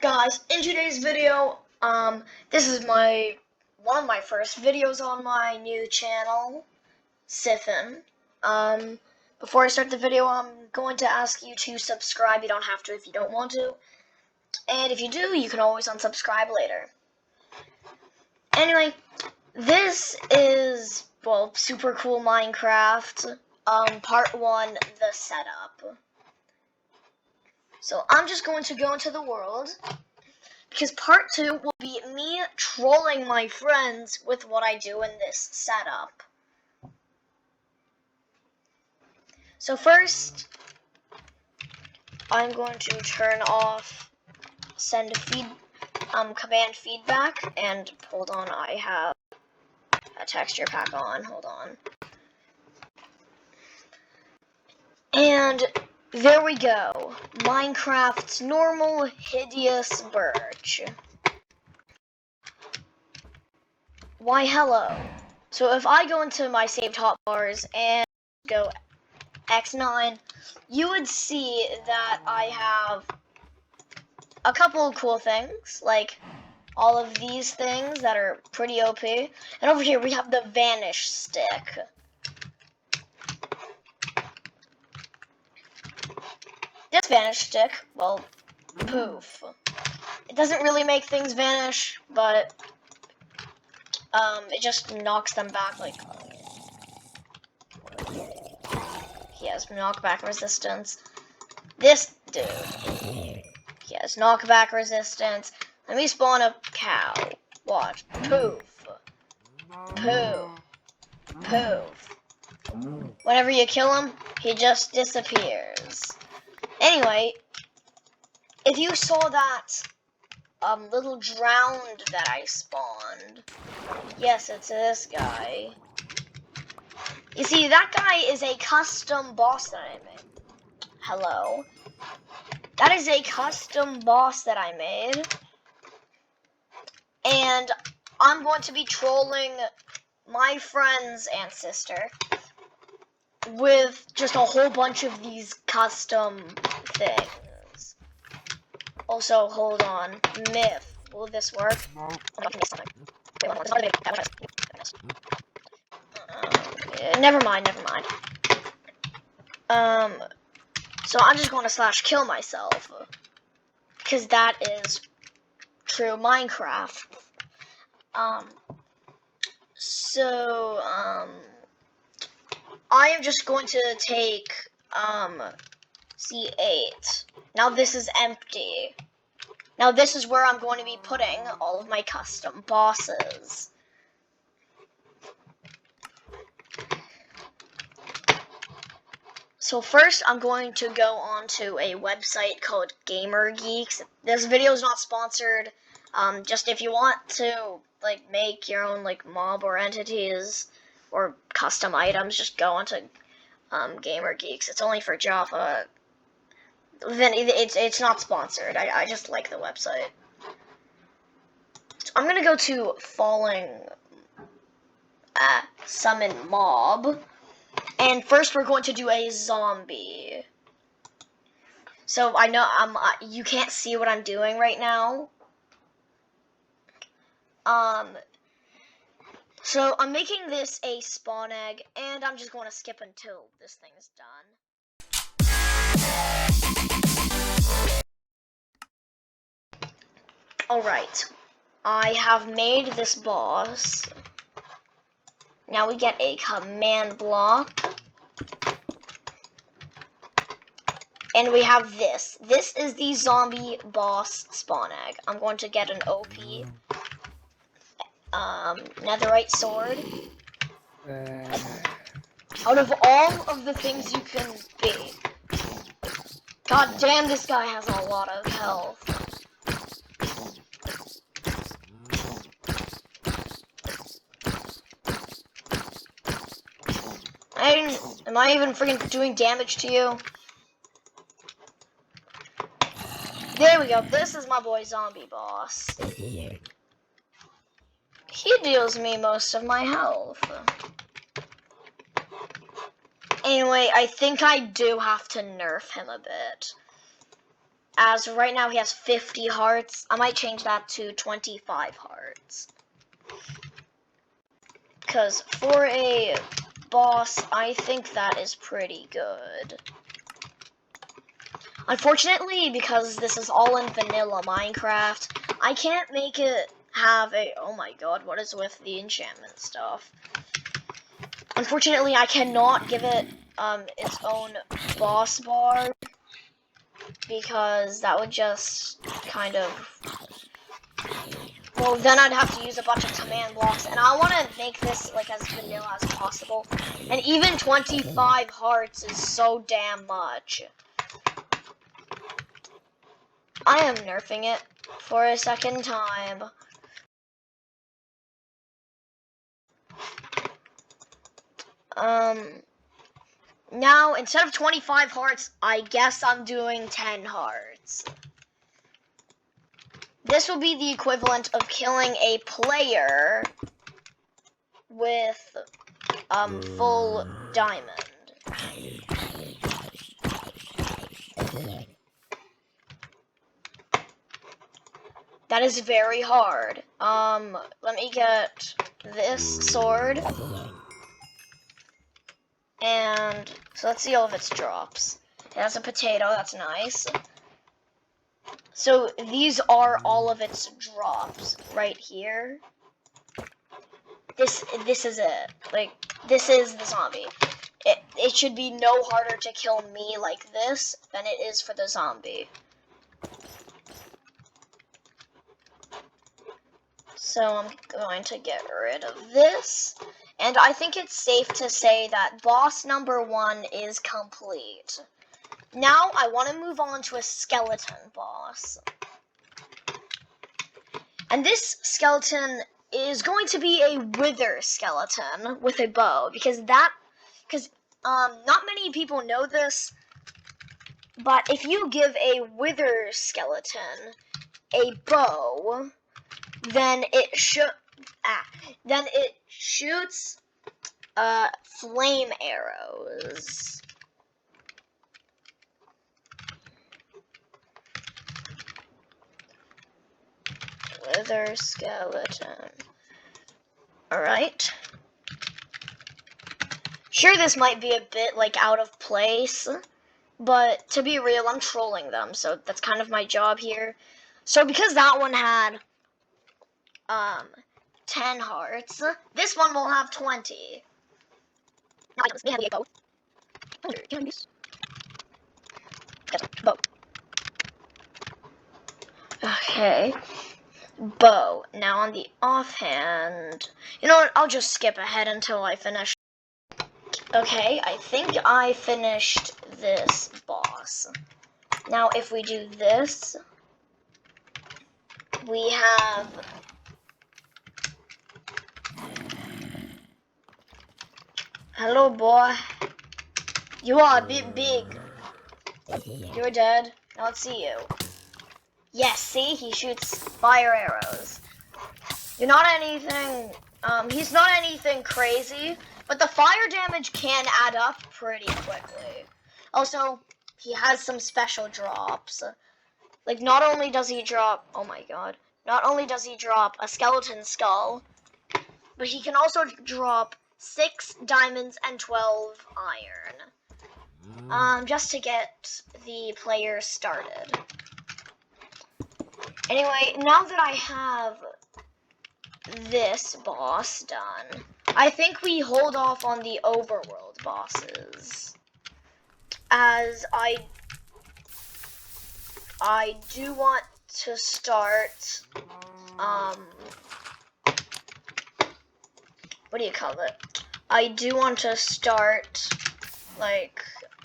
Guys, in today's video, this is one of my first videos on my new channel, Siphon. Before I start the video, I'm going to ask you to subscribe. You don't have to if you don't want to. And if you do, you can always unsubscribe later. Anyway, this is, well, super cool Minecraft, part 1, the setup. So I'm just going to go into the world, because part 2 will be me trolling my friends with what I do in this setup. So first, I'm going to turn off send command feedback, and hold on, I have a texture pack on, hold on. And there we go, Minecraft's normal hideous birch. Why hello. So if I go into my saved hotbars and go X9, you would see that I have a couple of cool things, like all of these things that are pretty OP. And over here we have the vanish stick. This vanish stick, well, poof. It doesn't really make things vanish, but it just knocks them back, like, he has knockback resistance. This dude, he has knockback resistance. Let me spawn a cow. Watch. Poof. Poof. Poof. Whenever you kill him, he just disappears. Anyway, if you saw that little drowned that I spawned, yes, it's this guy. You see, that guy is a custom boss that I made. Hello. That is a custom boss that I made. And I'm going to be trolling my friends and sister with just a whole bunch of these custom things. Also, hold on. Myth. Will this work? Never mind. So I'm just going to /kill myself, because that is true Minecraft. I am just going to take, C8. Now this is empty. Now this is where I'm going to be putting all of my custom bosses. So first, I'm going to go onto a website called GamerGeeks. This video is not sponsored. Just if you want to like make your own like mob or entities or custom items, just go onto GamerGeeks. It's only for Java. Then it's not sponsored. I just like the website. So I'm gonna go to Falling Summon Mob. And first we're going to do a zombie. So I know you can't see what I'm doing right now. So I'm making this a spawn egg, and I'm just going to skip until this thing is done. Alright, I have made this boss. Now we get a command block. And we have this. This is the zombie boss spawn egg. I'm going to get an OP netherite sword. Out of all of the things you can be. God damn, this guy has a lot of health. Am I even freaking doing damage to you? There we go. This is my boy Zombie Boss. He deals me most of my health. Anyway, I think I do have to nerf him a bit. as right now he has 50 hearts. I might change that to 25 hearts. Because for a boss, I think that is pretty good. Unfortunately, because this is all in vanilla Minecraft, I can't make it have a... Oh my god, what is with the enchantment stuff? Unfortunately, I cannot give it its own boss bar, because that would just kind of... Well, then I'd have to use a bunch of command blocks, and I want to make this like as vanilla as possible. And even 25 hearts is so damn much. I am nerfing it for a second time. Now, instead of 25 hearts, I guess I'm doing 10 hearts. This will be the equivalent of killing a player with full diamond. That is very hard. Let me get this sword. And so let's see all of its drops. It has a potato, that's nice. So these are all of its drops right here. This is it. Like, this is the zombie. It should be no harder to kill me like this than it is for the zombie. So I'm going to get rid of this. And I think it's safe to say that boss number 1 is complete. Now I want to move on to a skeleton boss. And this skeleton is going to be a wither skeleton with a bow. Because not many people know this, but if you give a wither skeleton a bow, then it shoots flame arrows. Wither skeleton. Alright. Sure, this might be a bit like out of place, but to be real, I'm trolling them, so that's kind of my job here. So because that one had 10 hearts, this one will have 20. Bow. Okay. Bow. Now on the offhand, you know what, I'll just skip ahead until I finish. Okay, I think I finished this boss. Now if we do this, we have hello boy. You are a bit big. You're dead. Now let's see you. Yes, see? He shoots fire arrows. You're not anything, he's not anything crazy, but the fire damage can add up pretty quickly. Also, he has some special drops. Like, not only does he drop, oh my god, not only does he drop a skeleton skull, but he can also drop 6 diamonds and 12 iron. Just to get the player started. Anyway, now that I have this boss done, I think we hold off on the overworld bosses, as I do want to start, what do you call it? I do want to start, like,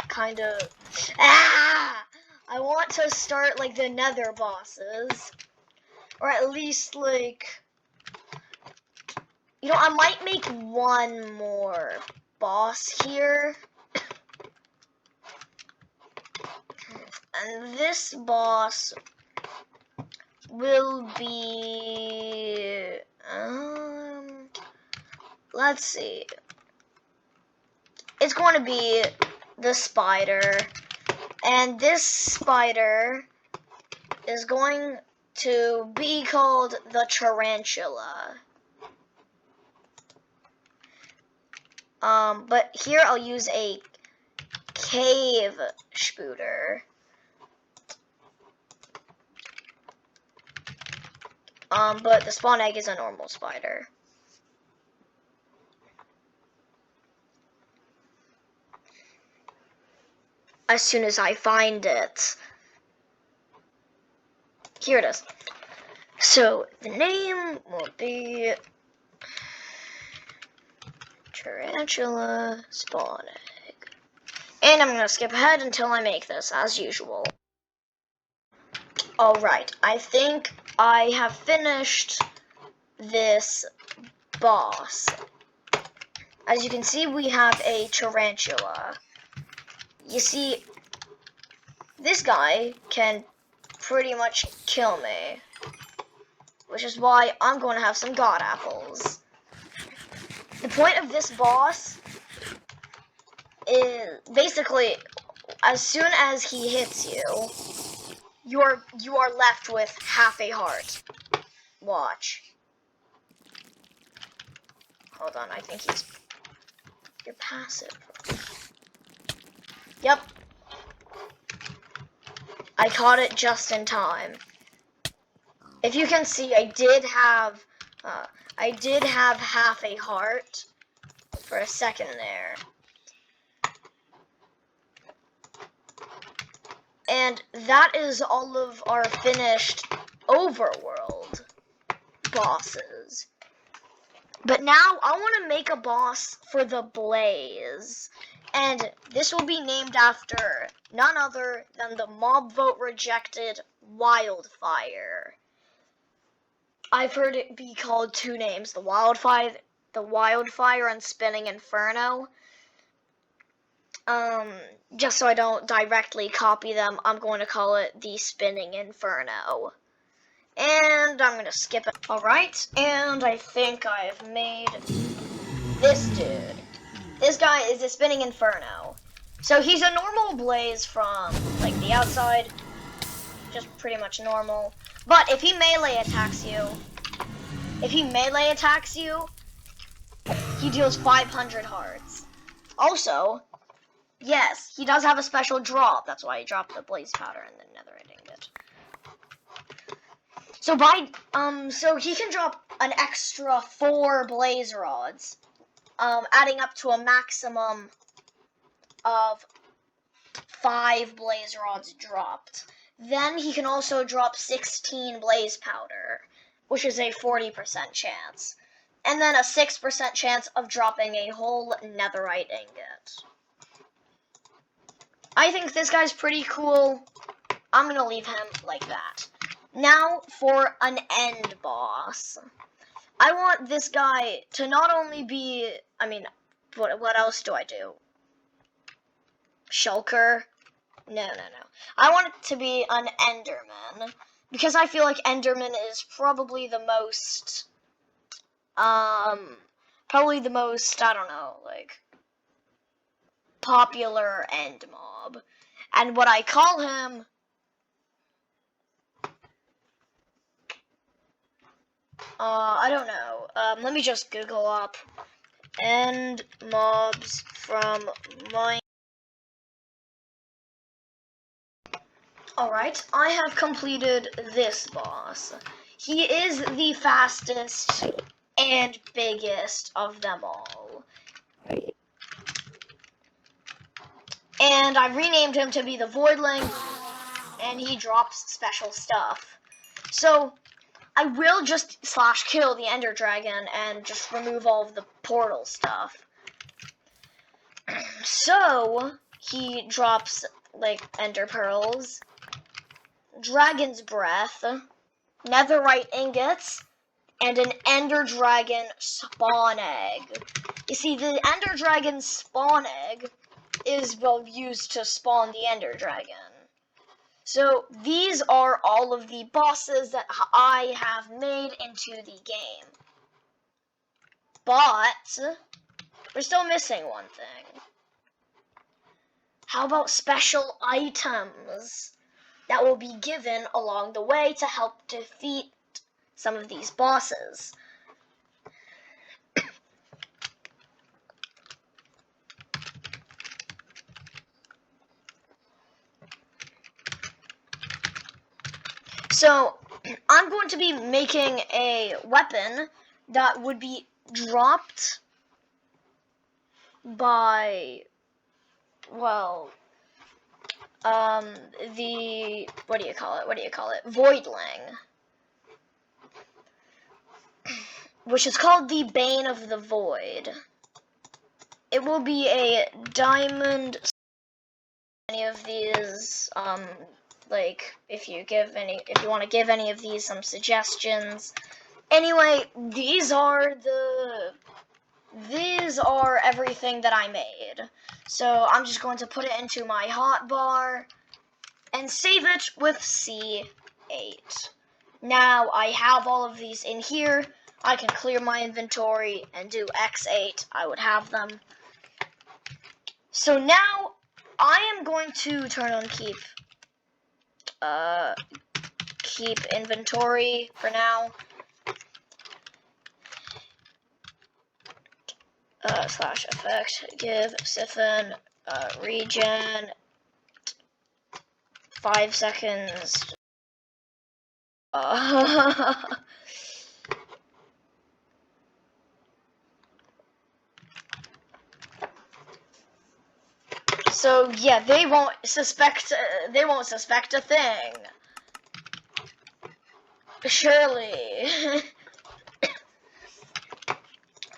kind of, I want to start, like, the nether bosses, or at least, like, you know, I might make one more boss here. And this boss will be, let's see. It's going to be the spider. And this spider is going to be called the Tarantula. But here I'll use a cave spooter. But the spawn egg is a normal spider. As soon as I find it. Here it is. So the name will be Tarantula spawn egg. And I'm gonna skip ahead until I make this, as usual. Alright, I think I have finished this boss. As you can see, we have a tarantula. You see, this guy can pretty much kill me, which is why I'm going to have some god apples. The point of this boss is basically, as soon as he hits you, you are left with half a heart. Watch. Hold on, I think you're passive. Yep. I caught it just in time. If you can see, I did have half a heart for a second there. And that is all of our finished overworld bosses. But now I want to make a boss for the Blaze. And this will be named after none other than the mob vote rejected Wildfire. I've heard it be called two names, the Wildfire and Spinning Inferno. Just so I don't directly copy them, I'm going to call it the Spinning Inferno. And I'm going to skip it. Alright, and I think I've made this dude. This guy is a Spinning Inferno. So he's a normal Blaze from, like, the outside. Just pretty much normal. But if he melee attacks you, he deals 500 hearts. Also, yes, he does have a special drop. That's why he dropped the Blaze Powder and the Netherite Ingot. So he can drop an extra 4 Blaze Rods, adding up to a maximum of 5 Blaze Rods dropped. Then he can also drop 16 Blaze Powder, which is a 40% chance. And then a 6% chance of dropping a whole Netherite Ingot. I think this guy's pretty cool. I'm gonna leave him like that. Now for an end boss. I want this guy to not only be, what else do I do? Shulker? No. I want it to be an Enderman. Because I feel like Enderman is probably the most, I don't know, like, popular end mob. And what I call him, I don't know. Let me just Google up end mobs from Minecraft. Alright, I have completed this boss. He is the fastest and biggest of them all. And I renamed him to be the Voidling, and he drops special stuff. So, I will just /kill the Ender Dragon and just remove all of the portal stuff. So, he drops, like, Ender Pearls, Dragon's Breath, Netherite Ingots, and an Ender Dragon spawn egg. You see, the Ender Dragon spawn egg is used to spawn the Ender Dragon. So these are all of the bosses that I have made into the game. But we're still missing one thing. How about special items? that will be given along the way to help defeat some of these bosses. So, I'm going to be making a weapon that would be dropped by, well, what do you call it? Voidling. Which is called the Bane of the Void. It will be a diamond. Any of these, like, if you want to give any of these some suggestions. Anyway, these are everything that I made. So I'm just going to put it into my hotbar and save it with C8. Now I have all of these in here. I can clear my inventory and do X8. I would have them. So now I am going to turn on keep inventory for now. Slash effect, give Siphon regen 5 seconds. So yeah, they won't suspect a thing. Surely.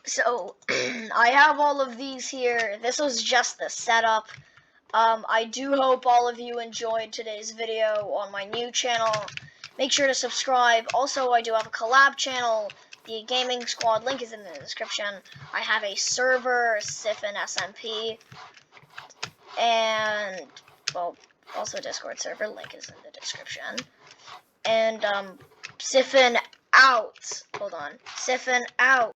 So I have all of these here. This was just the setup. I do hope all of you enjoyed today's video on my new channel. Make sure to subscribe. Also, I do have a collab channel. The Gaming Squad link is in the description. I have a server, Siphon SMP. And, well, also a Discord server, link is in the description. And, Siphon out. Hold on. Siphon out.